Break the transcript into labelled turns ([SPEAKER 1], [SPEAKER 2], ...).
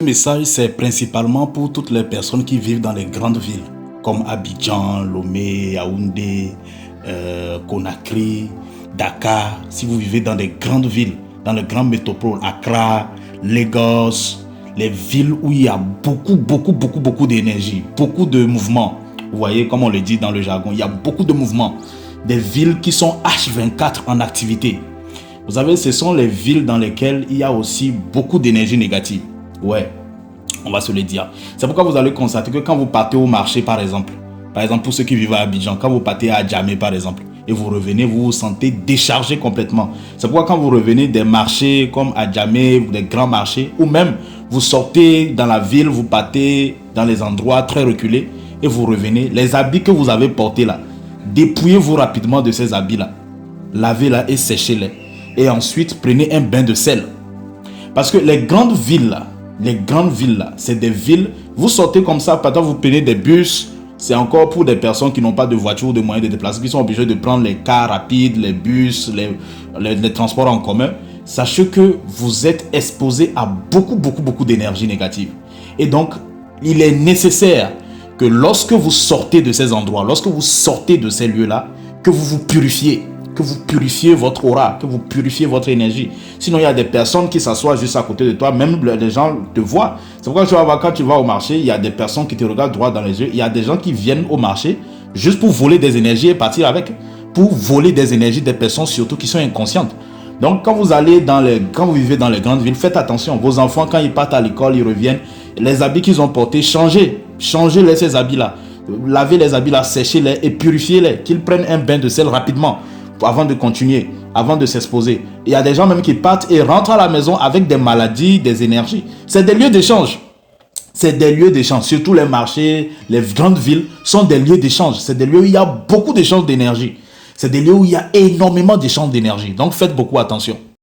[SPEAKER 1] Ce message, c'est principalement pour toutes les personnes qui vivent dans les grandes villes, comme Abidjan, Lomé, Yaoundé, Conakry, Dakar. Si vous vivez dans des grandes villes, dans les grandes métropoles, Accra, Lagos, les villes où il y a beaucoup d'énergie, beaucoup de mouvements. Vous voyez, comme on le dit dans le jargon, il y a beaucoup de mouvements. Des villes qui sont H24 en activité. Vous savez, ce sont les villes dans lesquelles il y a aussi beaucoup d'énergie négative. Ouais, on va se le dire. C'est pourquoi vous allez constater que quand vous partez au marché, par exemple pour ceux qui vivent à Abidjan, quand vous partez à Djamé, par exemple, et vous revenez, vous vous sentez déchargé complètement. C'est pourquoi quand vous revenez des marchés comme à Djamé, des grands marchés, ou même vous sortez dans la ville, vous partez dans les endroits très reculés, et vous revenez, les habits que vous avez portés là, dépouillez-vous rapidement de ces habits-là. Lavez-la et séchez-les. Et ensuite, prenez un bain de sel. Parce que les grandes villes là, c'est des villes, vous sortez comme ça, pendant vous prenez des bus, c'est encore pour des personnes qui n'ont pas de voiture ou de moyens de déplacement, qui sont obligés de prendre les cars rapides, les bus, les transports en commun. Sachez que vous êtes exposé à beaucoup d'énergie négative. Et donc, il est nécessaire que lorsque vous sortez de ces endroits, lorsque vous sortez de ces lieux-là, que vous vous purifiez. Que vous purifiez votre aura, que vous purifiez votre énergie. Sinon, il y a des personnes qui s'assoient juste à côté de toi, même les gens te voient. C'est pourquoi tu vas voir, quand tu vas au marché, il y a des personnes qui te regardent droit dans les yeux. Il y a des gens qui viennent au marché juste pour voler des énergies et partir avec. Pour voler des énergies des personnes surtout qui sont inconscientes. Donc, quand vous vivez dans les grandes villes, faites attention. Vos enfants, quand ils partent à l'école, ils reviennent. Les habits qu'ils ont portés, changez-les ces habits-là. Lavez les habits-là, séchez-les et purifiez-les. Qu'ils prennent un bain de sel rapidement avant de continuer, avant de s'exposer. Il y a des gens même qui partent et rentrent à la maison avec des maladies, des énergies. C'est des lieux d'échange. C'est des lieux d'échange. Surtout les marchés, les grandes villes sont des lieux d'échange. C'est des lieux où il y a beaucoup d'échanges d'énergie. C'est des lieux où il y a énormément d'échanges d'énergie. Donc faites beaucoup attention.